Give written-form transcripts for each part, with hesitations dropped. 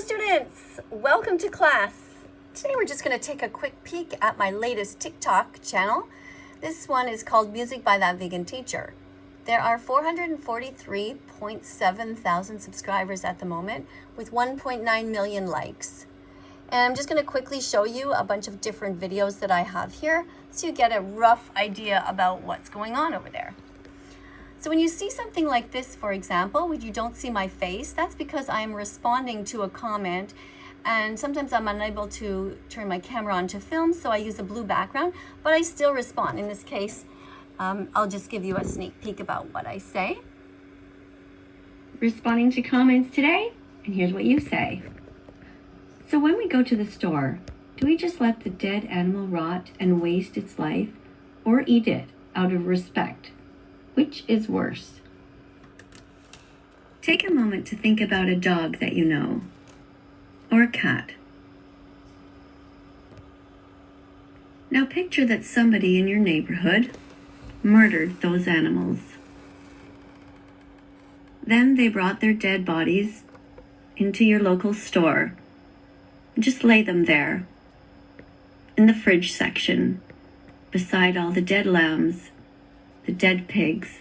students, welcome to class. Today we're just going to take a quick peek at my latest TikTok channel. This one is called Music by That Vegan Teacher. There are 443.7 thousand subscribers at the moment with 1.9 million likes. And I'm just going to quickly show you a bunch of different videos that I have here so you get a rough idea about what's going on over there. So when you see something like this, for example, when you don't see my face, that's because I'm responding to a comment, and sometimes I'm unable to turn my camera on to film, so I use a blue background, but I still respond. In this case, I'll just give you a sneak peek about what I say. Responding to comments today, and here's what you say. So when we go to the store, do we just let the dead animal rot and waste its life, or eat it out of respect? Which is worse? Take a moment to think about a dog that you know, or a cat. Now picture that somebody in your neighborhood murdered those animals. Then they brought their dead bodies into your local store and just lay them there in the fridge section beside all the dead lambs, the dead pigs,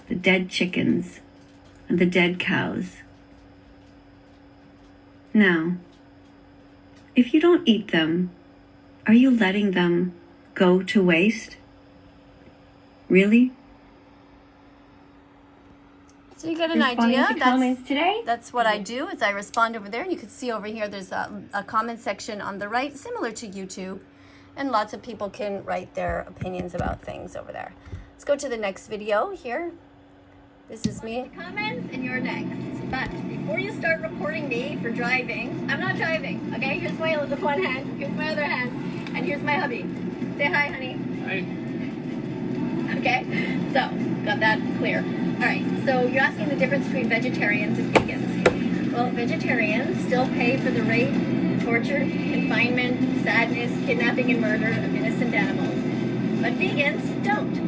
the dead chickens, and the dead cows. Now, if you don't eat them, are you letting them go to waste? Really? So you get an idea. Today? That's what I do, is I respond over there. And you can see over here there's a comment section on the right, similar to YouTube. And lots of people can write their opinions about things over there. Let's go to the next video here. This is me. Comments and you're next. But before you start reporting me for driving, I'm not driving, okay? Here's my with one hand, here's my other hand, and here's my hubby. Say hi, honey. Hi. Okay, so got that clear. All right, so you're asking the difference between vegetarians and vegans. Well, vegetarians still pay for the rape, torture, confinement, sadness, kidnapping, and murder of innocent animals. But vegans don't.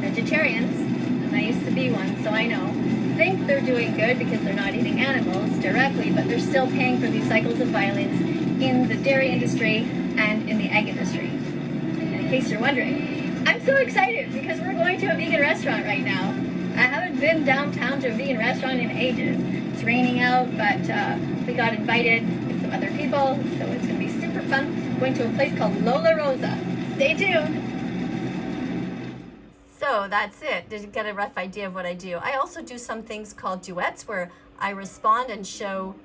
Vegetarians, and I used to be one, so I know, think they're doing good because they're not eating animals directly, but they're still paying for these cycles of violence in the dairy industry and in the egg industry. And in case you're wondering, I'm so excited because we're going to a vegan restaurant right now. I haven't been downtown to a vegan restaurant in ages. It's raining out, but we got invited with some other people, so it's going to be super fun. Going to a place called Lola Rosa. Stay tuned. So that's it. Did you get a rough idea of what I do? I also do some things called duets where I respond and show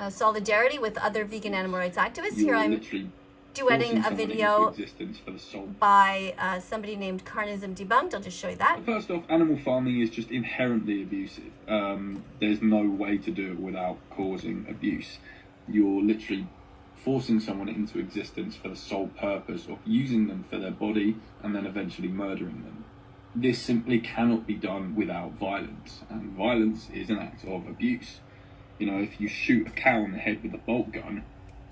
solidarity with other vegan animal rights activists. Here I'm duetting a video by somebody named Carnism Debunked. I'll just show you that. First off, animal farming is just inherently abusive. There's no way to do it without causing abuse. You're literally forcing someone into existence for the sole purpose of using them for their body and then eventually murdering them. This simply cannot be done without violence, and violence is an act of abuse. You know, if you shoot a cow in the head with a bolt gun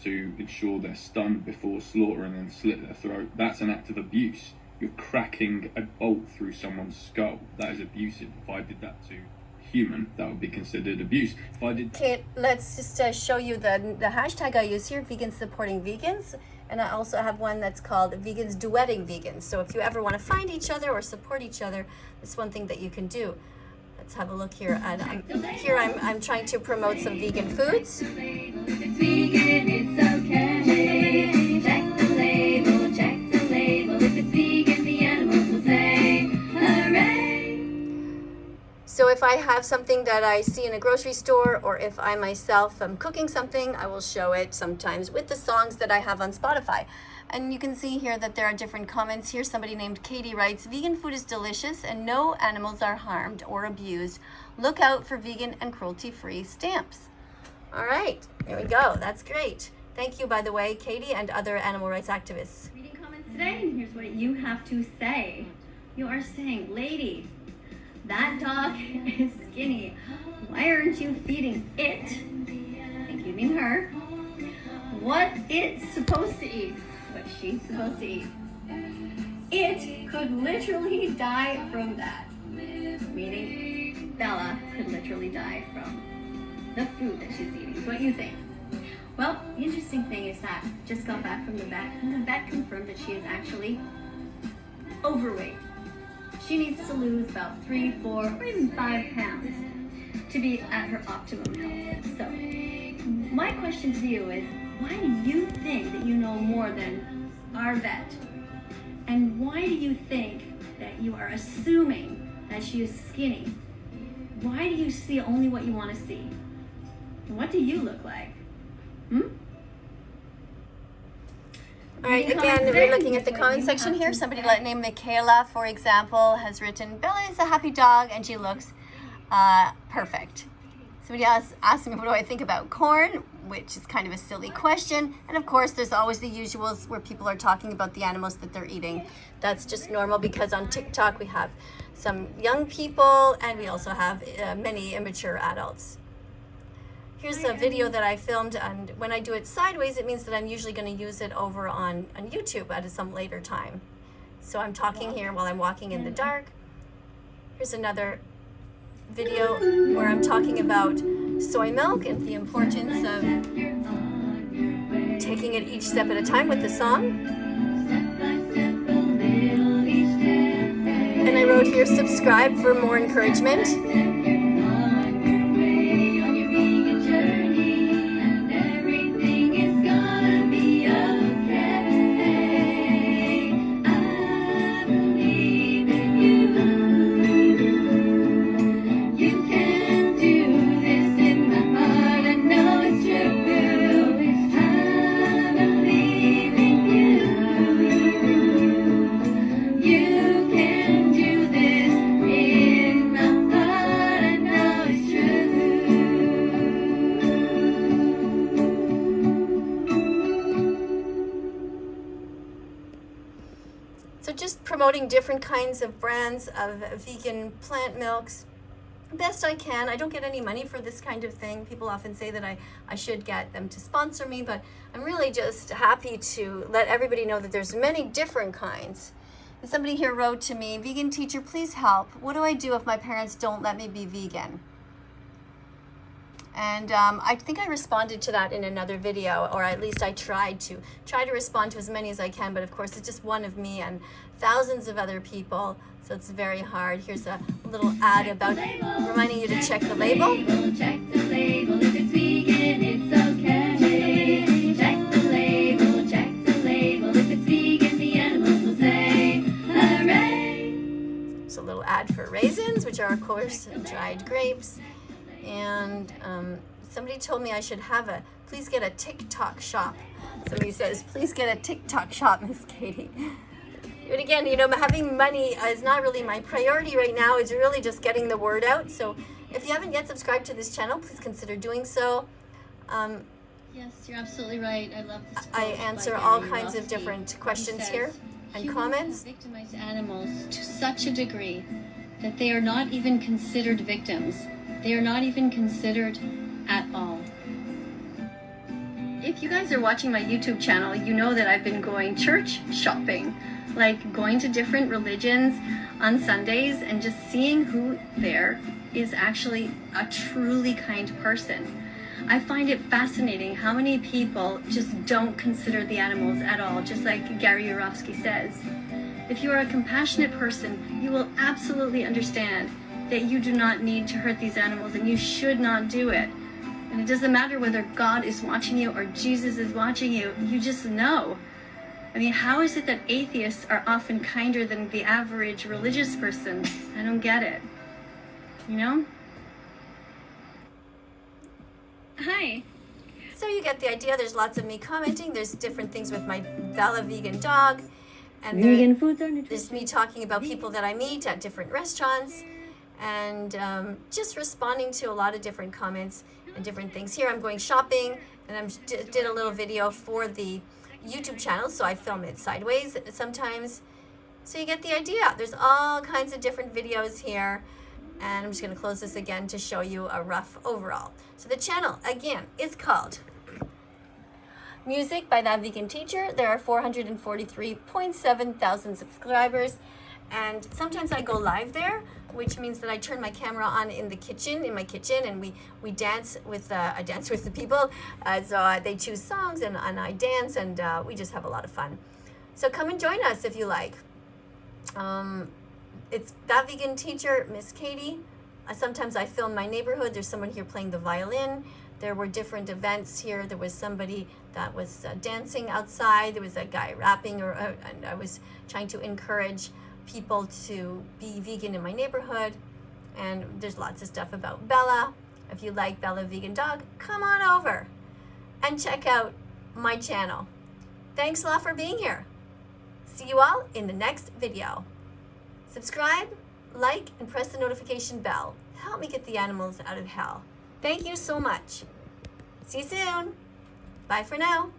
to ensure they're stunned before slaughter and then slit their throat, that's an act of abuse. You're cracking a bolt through someone's skull. That is abusive. If I did that to a human, that would be considered abuse. If I did... Okay, let's just show you the hashtag I use here, Vegans Supporting Vegans. And I also have one that's called Vegans Duetting Vegans. So if you ever want to find each other or support each other, that's one thing that you can do. Let's have a look here. And here I'm trying to promote some vegan foods. If it's vegan, it's okay. Check the label, check the label. If it's vegan, the animals will say, hooray. So if I have something that I see in a grocery store, or if I myself am cooking something, I will show it sometimes with the songs that I have on Spotify. And you can see here that there are different comments here. Somebody named KADIE writes, vegan food is delicious and no animals are harmed or abused. Look out for vegan and cruelty-free stamps. All right, there we go. That's great. Thank you, by the way, KADIE and other animal rights activists. Reading comments today, and here's what you have to say. You are saying, lady, that dog is skinny. Why aren't you feeding it, and giving her, what it's supposed to eat? What she's supposed to eat. It could literally die from that. Meaning Bella could literally die from the food that she's eating. What do you think? Well, the interesting thing is that just got back from the vet, and the vet confirmed that she is actually overweight. She needs to lose about 3, 4, or even 5 pounds to be at her optimum health. So, my question to you is, why do you think that you know more than our vet? And why do you think that you are assuming that she is skinny? Why do you see only what you want to see? What do you look like? All right, again, we're looking at the comment section here. Somebody named Michaela, for example, has written, Bella is a happy dog and she looks perfect. Somebody else asked me, what do I think about corn? Which is kind of a silly question. And of course, there's always the usuals where people are talking about the animals that they're eating. That's just normal because on TikTok we have some young people and we also have many immature adults. Here's a video that I filmed, and when I do it sideways, it means that I'm usually going to use it over on YouTube at some later time. So I'm talking here while I'm walking in the dark. Here's another video where I'm talking about soy milk and the importance of taking it each step at a time with the song. And I wrote here, subscribe for more encouragement. So just promoting different kinds of brands of vegan plant milks best I can. I don't get any money for this kind of thing. People often say that I should get them to sponsor me, but I'm really just happy to let everybody know that there's many different kinds. And somebody here wrote to me, vegan teacher, please help. What do I do if my parents don't let me be vegan? And I think I responded to that in another video, or at least I tried to respond to as many as I can, but of course it's just one of me and thousands of other people, so it's very hard. Here's a little ad about reminding you to check the label. Check the label, if it's vegan, it's okay. Check the label, if it's vegan, the animals will say, hooray. It's a little ad for raisins, which are of course dried grapes. And somebody told me I should please get a TikTok shop. Somebody says, please get a TikTok shop, Miss Katie. But again, having money is not really my priority right now. It's really just getting the word out. So if you haven't yet subscribed to this channel, please consider doing so. Yes, you're absolutely right. I love this. I answer all kinds of different questions here and comments. Victimize animals to such a degree that they are not even considered victims. They are not even considered at all. If you guys are watching my YouTube channel, you know that I've been going church shopping, like going to different religions on Sundays and just seeing who there is actually a truly kind person. I find it fascinating how many people just don't consider the animals at all, just like Gary Yourofsky says. If you are a compassionate person, you will absolutely understand that you do not need to hurt these animals and you should not do it. And it doesn't matter whether God is watching you or Jesus is watching you, you just know. I mean, how is it that atheists are often kinder than the average religious person? I don't get it. Hi. So you get the idea. There's lots of me commenting. There's different things with my Bella vegan dog. And Vegan foods are nutritious. There's me talking about people that I meet at different restaurants. And just responding to a lot of different comments and different things. Here I'm going shopping, and I did a little video for the YouTube channel, so I film it sideways sometimes. So you get the idea. There's all kinds of different videos here, and I'm just going to close this again to show you a rough overall. So the channel, again, is called Music by That Vegan Teacher. There are 443.7 thousand subscribers. And sometimes I go live there, which means that I turn my camera on in the kitchen, and we dance with, I dance with the people. So they choose songs and I dance, and we just have a lot of fun. So come and join us if you like. It's That Vegan Teacher, Miss KADIE. Sometimes I film my neighborhood. There's someone here playing the violin. There were different events here. There was somebody that was dancing outside. There was a guy rapping, and I was trying to encourage people to be vegan in my neighborhood. And there's lots of stuff about Bella. If you like Bella Vegan Dog, come on over and check out my channel. Thanks a lot for being here. See you all in the next video. Subscribe, like, and press the notification bell. Help me get the animals out of hell. Thank you so much. See you soon. Bye for now.